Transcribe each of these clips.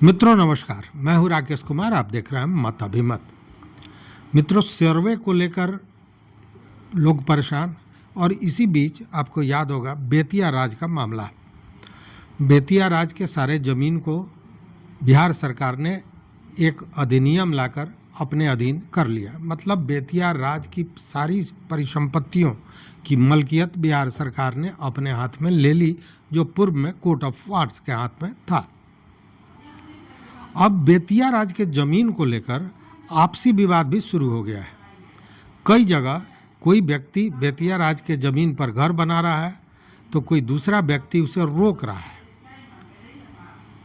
मित्रों नमस्कार, मैं हूं राकेश कुमार। आप देख रहे हैं मत अभिमत। मित्रों, सर्वे को लेकर लोग परेशान, और इसी बीच आपको याद होगा बेतिया राज का मामला। बेतिया राज के सारे जमीन को बिहार सरकार ने एक अधिनियम लाकर अपने अधीन कर लिया। मतलब बेतिया राज की सारी परिसंपत्तियों की मलकियत बिहार सरकार ने अपने हाथ में ले ली, जो पूर्व में कोर्ट ऑफ वार्ड्स के हाथ में था। अब बेतिया राज के जमीन को लेकर आपसी विवाद भी शुरू हो गया है। कई जगह कोई व्यक्ति बेतिया राज के जमीन पर घर बना रहा है तो कोई दूसरा व्यक्ति उसे रोक रहा है।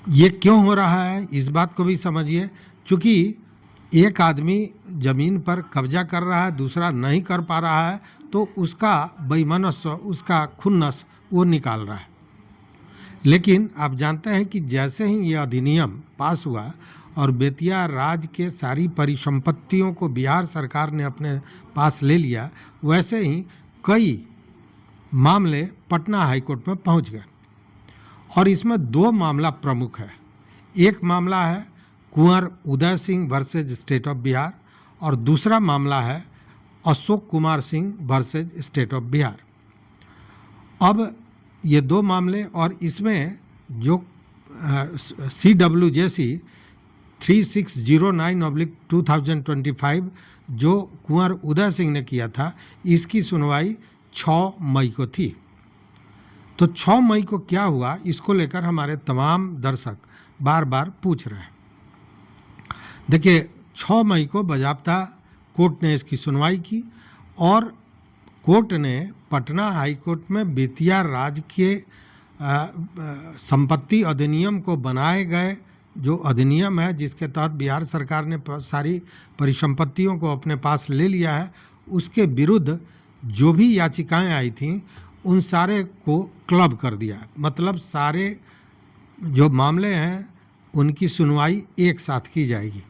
ये क्यों हो रहा है, इस बात को भी समझिए। चूँकि एक आदमी जमीन पर कब्जा कर रहा है, दूसरा नहीं कर पा रहा है, तो उसका बेईमानस्व, उसका खुन्नस वो निकाल रहा है। लेकिन आप जानते हैं कि जैसे ही ये अधिनियम पास हुआ और बेतिया राज के सारी परिसंपत्तियों को बिहार सरकार ने अपने पास ले लिया, वैसे ही कई मामले पटना हाईकोर्ट में पहुंच गए। और इसमें दो मामला प्रमुख है। एक मामला है Kunwar Uday Singh versus state of Bihar, और दूसरा मामला है Ashok Kumar Singh versus state of Bihar. अब ये दो मामले, और इसमें जो CWJC 3609/2025 जो कुंवर उदय सिंह ने किया था, इसकी सुनवाई 6 मई को थी। तो 6 मई को क्या हुआ, इसको लेकर हमारे तमाम दर्शक बार बार पूछ रहे हैं। देखिए, 6 मई को बाज़ाब्ता कोर्ट ने इसकी सुनवाई की, और कोर्ट ने पटना हाईकोर्ट में बेतिया राज के संपत्ति अधिनियम को बनाए गए, जो अधिनियम है जिसके तहत बिहार सरकार ने सारी परिसंपत्तियों को अपने पास ले लिया है, उसके विरुद्ध जो भी याचिकाएं आई थीं उन सारे को क्लब कर दिया। मतलब सारे जो मामले हैं उनकी सुनवाई एक साथ की जाएगी।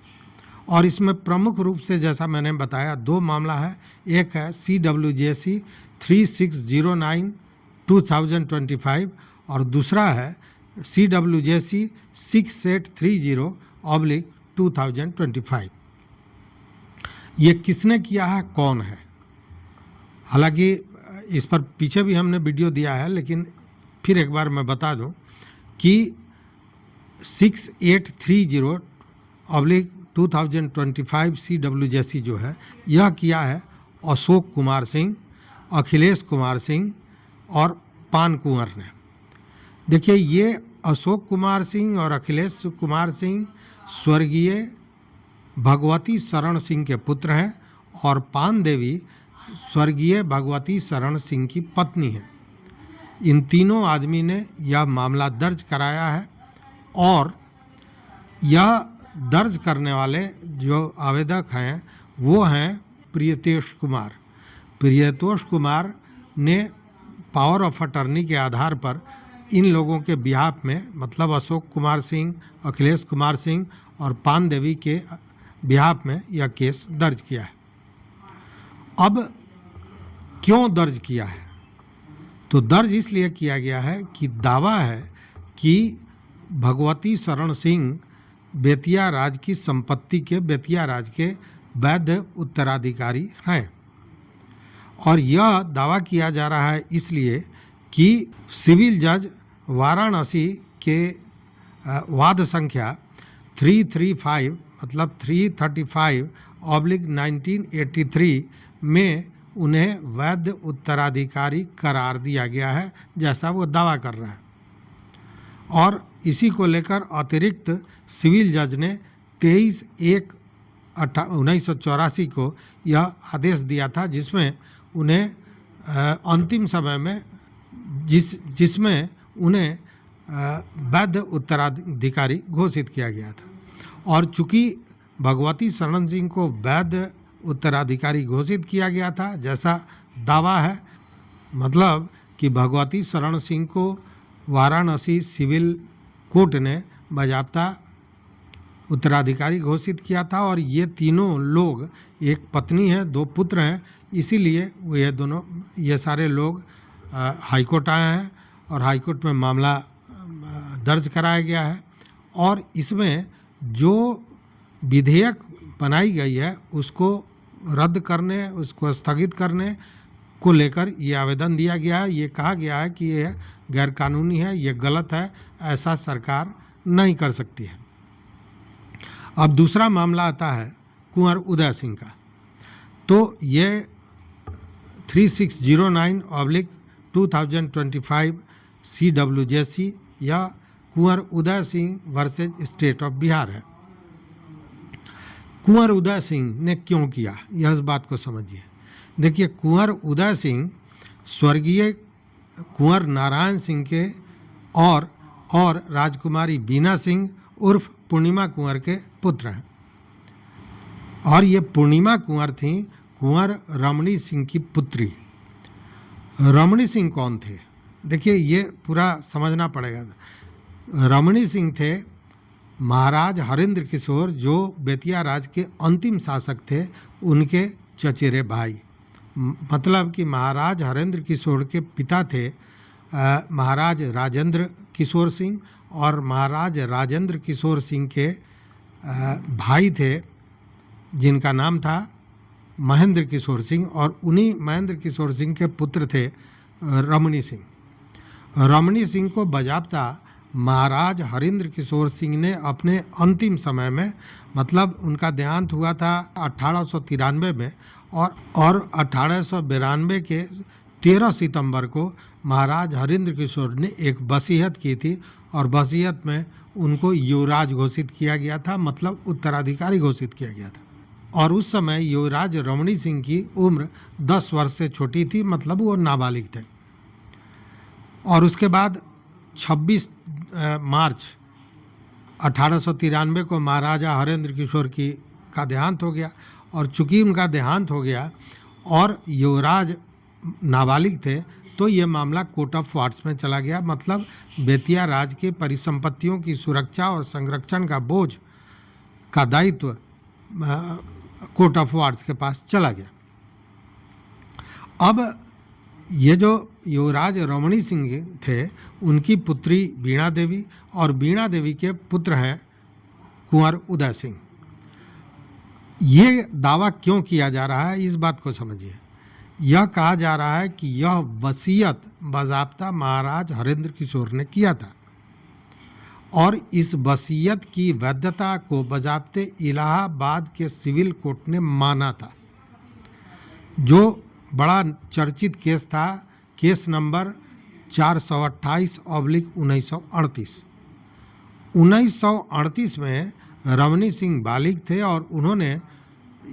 और इसमें प्रमुख रूप से, जैसा मैंने बताया, दो मामला है। एक है CWJC 3609/2025 और दूसरा है CWJC 6830/2025। ये किसने किया है, कौन है? हालांकि इस पर पीछे भी हमने वीडियो दिया है, लेकिन फिर एक बार मैं बता दूं कि 6830/2025 CWJC जो है, यह किया है अशोक कुमार सिंह, अखिलेश कुमार सिंह और पान कुंवर ने। देखिए, ये अशोक कुमार सिंह और अखिलेश कुमार सिंह स्वर्गीय भगवती शरण सिंह के पुत्र हैं, और पान देवी स्वर्गीय भगवती शरण सिंह की पत्नी है। इन तीनों आदमी ने यह मामला दर्ज कराया है, और यह दर्ज करने वाले जो आवेदक हैं वो हैं प्रियतोष कुमार। प्रियतोष कुमार ने पावर ऑफ अटर्नी के आधार पर इन लोगों के बिहाफ में, मतलब अशोक कुमार सिंह, अखिलेश कुमार सिंह और पान देवी के बिहाफ में यह केस दर्ज किया है। अब क्यों दर्ज किया है? तो दर्ज इसलिए किया गया है कि दावा है कि भगवती शरण सिंह बेतिया राज की संपत्ति के, बेतिया राज के वैध उत्तराधिकारी हैं। और यह दावा किया जा रहा है इसलिए कि सिविल जज वाराणसी के वाद संख्या 335, मतलब 335/1983 में उन्हें वैध उत्तराधिकारी करार दिया गया है, जैसा वो दावा कर रहा है। और इसी को लेकर अतिरिक्त सिविल जज ने 23/1/1984 को यह आदेश दिया था, जिसमें उन्हें अंतिम समय में जिसमें उन्हें वैध उत्तराधिकारी घोषित किया गया था। और चूंकि भगवती शरण सिंह को वैध उत्तराधिकारी घोषित किया गया था, जैसा दावा है, मतलब कि भगवती शरण सिंह को वाराणसी सिविल कोर्ट ने बाज़ाब्ता उत्तराधिकारी घोषित किया था, और ये तीनों लोग, एक पत्नी है, 2 पुत्र हैं, इसीलिए ये सारे लोग हाईकोर्ट आए हैं, और हाईकोर्ट में मामला दर्ज कराया गया है। और इसमें जो विधेयक बनाई गई है उसको रद्द करने, उसको स्थगित करने को लेकर ये आवेदन दिया गया है। ये कहा गया है कि ये गैरकानूनी है, ये गलत है, ऐसा सरकार नहीं कर सकती है। अब दूसरा मामला आता है कुंवर उदय सिंह का। तो ये 3609/2025 CWJC या Kunwar Uday Singh versus state of Bihar है। कुंवर उदय सिंह ने क्यों किया, यह इस बात को समझिए। देखिए, कुंवर उदय सिंह स्वर्गीय कुंवर नारायण सिंह के और राजकुमारी बीना सिंह उर्फ पूर्णिमा कुंवर के पुत्र हैं। और ये पूर्णिमा कुंवर थी कुंवर रमणी सिंह की पुत्री। रमणी सिंह कौन थे? देखिए, ये पूरा समझना पड़ेगा। रमणी सिंह थे महाराज हरेंद्र किशोर, जो बेतिया राज के अंतिम शासक थे, उनके चचेरे भाई। मतलब कि महाराज हरेंद्र किशोर के पिता थे महाराज राजेंद्र किशोर सिंह, और महाराज राजेंद्र किशोर सिंह के भाई थे जिनका नाम था महेंद्र किशोर सिंह, और उन्हीं महेंद्र किशोर सिंह के पुत्र थे रमणी सिंह। रमणी सिंह को बाज़ाब्ता महाराज हरेंद्र किशोर सिंह ने अपने अंतिम समय में, मतलब उनका देहांत हुआ था 1893 में, और 1892 के 13 सितंबर को महाराज हरेंद्र किशोर ने एक वसीयत की थी, और वसीयत में उनको युवराज घोषित किया गया था, मतलब उत्तराधिकारी घोषित किया गया था। और उस समय युवराज रमणी सिंह की उम्र 10 वर्ष से छोटी थी, मतलब वो नाबालिग थे। और उसके बाद 26 मार्च 1893 को महाराजा हरेंद्र किशोर का देहांत हो गया, और चूंकि उनका देहांत हो गया और युवराज नाबालिग थे, तो ये मामला कोर्ट ऑफ वार्ड्स में चला गया। मतलब बेतिया राज के परिसंपत्तियों की सुरक्षा और संरक्षण का बोझ का दायित्व कोर्ट ऑफ वार्ड्स के पास चला गया। अब ये जो युवराज रमणी सिंह थे, उनकी पुत्री वीणा देवी, और वीणा देवी के पुत्र हैं कुंवर उदय सिंह। ये दावा क्यों किया जा रहा है, इस बात को समझिए। यह कहा जा रहा है कि यह वसीयत बाज़ाब्ता महाराज हरेंद्र किशोर ने किया था, और इस वसीयत की वैधता को बाज़ाब्ते इलाहाबाद के सिविल कोर्ट ने माना था, जो बड़ा चर्चित केस था, केस नंबर 428/1938। 1938 में रमणी सिंह बालिग थे, और उन्होंने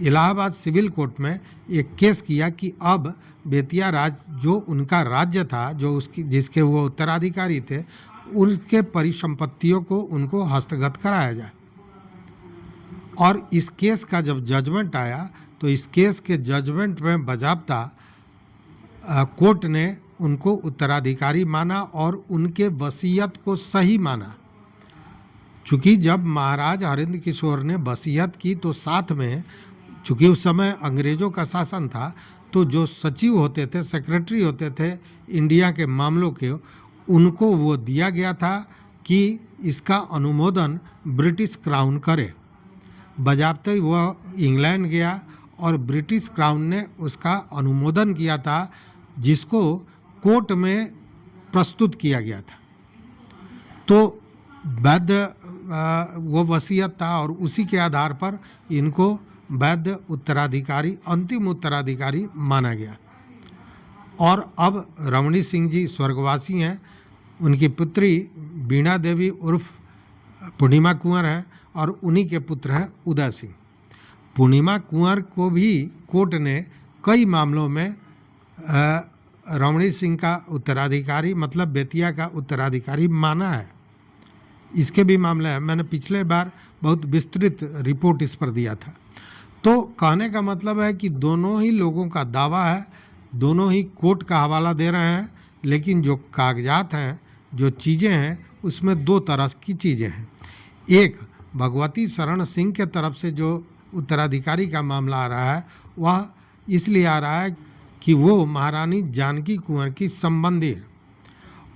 इलाहाबाद सिविल कोर्ट में एक केस किया कि अब बेतिया राज जो उनका राज्य था, जिसके वो उत्तराधिकारी थे, उनके परिसंपत्तियों को उनको हस्तगत कराया जाए। और इस केस का जब जजमेंट आया, तो इस केस के जजमेंट में बाज़ाब्ता कोर्ट ने उनको उत्तराधिकारी माना और उनके वसीयत को सही माना। चूँकि जब महाराज हरेंद्र किशोर ने वसीयत की, तो साथ में, चूँकि उस समय अंग्रेज़ों का शासन था, तो जो सचिव होते थे, सेक्रेटरी होते थे इंडिया के मामलों के, उनको वो दिया गया था कि इसका अनुमोदन ब्रिटिश क्राउन करे। बजाबते वह इंग्लैंड गया और ब्रिटिश क्राउन ने उसका अनुमोदन किया था, जिसको कोर्ट में प्रस्तुत किया गया था। तो वैध वो वसीयत था, और उसी के आधार पर इनको वैध उत्तराधिकारी, अंतिम उत्तराधिकारी माना गया। और अब रमणी सिंह जी स्वर्गवासी हैं, उनकी पुत्री वीणा देवी उर्फ पूर्णिमा कुंवर हैं, और उन्हीं के पुत्र हैं उदय सिंह। पूर्णिमा कुंवर को भी कोर्ट ने कई मामलों में रमणी सिंह का उत्तराधिकारी, मतलब बेतिया का उत्तराधिकारी माना है। इसके भी मामले हैं, मैंने पिछले बार बहुत विस्तृत रिपोर्ट इस पर दिया था। तो कहने का मतलब है कि दोनों ही लोगों का दावा है, दोनों ही कोर्ट का हवाला दे रहे हैं, लेकिन जो कागजात हैं, जो चीज़ें हैं, उसमें दो तरह की चीज़ें हैं। एक, भगवती शरण सिंह के तरफ से जो उत्तराधिकारी का मामला आ रहा है, वह इसलिए आ रहा है कि वो महारानी जानकी कुंवर की संबंधी है,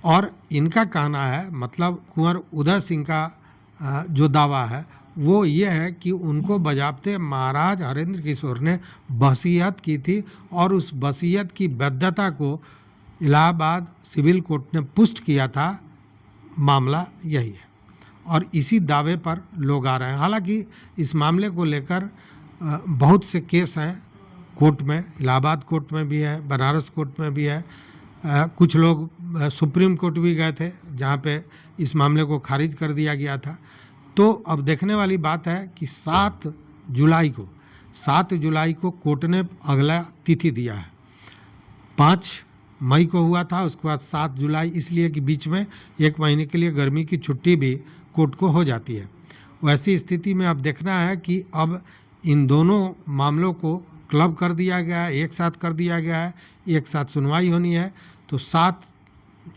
और इनका कहना है, मतलब कुंवर उदय सिंह का जो दावा है वो ये है कि उनको बजाबते महाराज हरेंद्र किशोर ने वसीयत की थी और उस वसीयत की वैधता को इलाहाबाद सिविल कोर्ट ने पुष्ट किया था। मामला यही है और इसी दावे पर लोग आ रहे हैं। हालांकि इस मामले को लेकर बहुत से केस हैं कोर्ट में, इलाहाबाद कोर्ट में भी है, बनारस कोर्ट में भी है। कुछ लोग सुप्रीम कोर्ट भी गए थे जहाँ पे इस मामले को खारिज कर दिया गया था। तो अब देखने वाली बात है कि 7 जुलाई को कोर्ट ने अगला तिथि दिया है। 5 मई को हुआ था, उसके बाद 7 जुलाई, इसलिए कि बीच में 1 महीने के लिए गर्मी की छुट्टी भी कोर्ट को हो जाती है। वैसी स्थिति में अब देखना है कि अब इन दोनों मामलों को क्लब कर दिया गया है, एक साथ कर दिया गया है, एक साथ सुनवाई होनी है। तो 7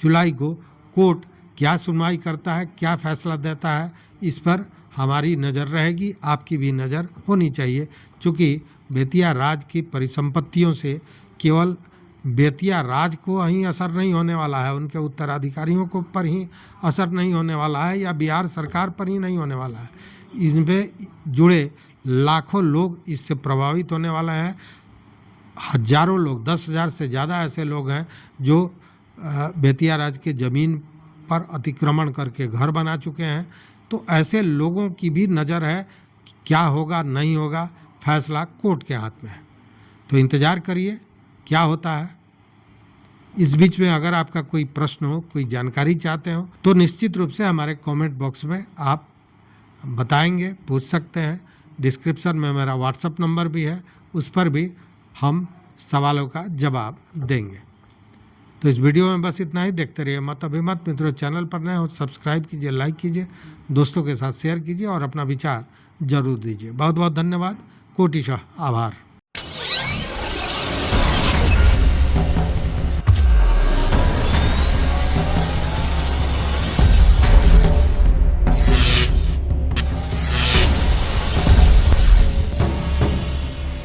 जुलाई को कोर्ट क्या सुनवाई करता है, क्या फैसला देता है, इस पर हमारी नज़र रहेगी, आपकी भी नज़र होनी चाहिए। क्योंकि बेतिया राज की परिसंपत्तियों से केवल बेतिया राज को ही असर नहीं होने वाला है, उनके उत्तराधिकारियों को पर ही असर नहीं होने वाला है या बिहार सरकार पर ही नहीं होने वाला है। इनमें जुड़े लाखों लोग इससे प्रभावित होने वाले हैं। हजारों लोग, 10,000 से ज़्यादा ऐसे लोग हैं जो बेतिया राज के ज़मीन पर अतिक्रमण करके घर बना चुके हैं। तो ऐसे लोगों की भी नज़र है कि क्या होगा नहीं होगा, फैसला कोर्ट के हाथ में है। तो इंतज़ार करिए क्या होता है। इस बीच में अगर आपका कोई प्रश्न हो, कोई जानकारी चाहते हो, तो निश्चित रूप से हमारे कमेंट बॉक्स में आप बताएंगे, पूछ सकते हैं। डिस्क्रिप्शन में मेरा व्हाट्सएप नंबर भी है, उस पर भी हम सवालों का जवाब देंगे। तो इस वीडियो में बस इतना ही। देखते रहिए मत अभिमत। मित्रों, चैनल पर नए हो सब्सक्राइब कीजिए, लाइक कीजिए, दोस्तों के साथ शेयर कीजिए और अपना विचार जरूर दीजिए। बहुत बहुत धन्यवाद, कोटिशः आभार।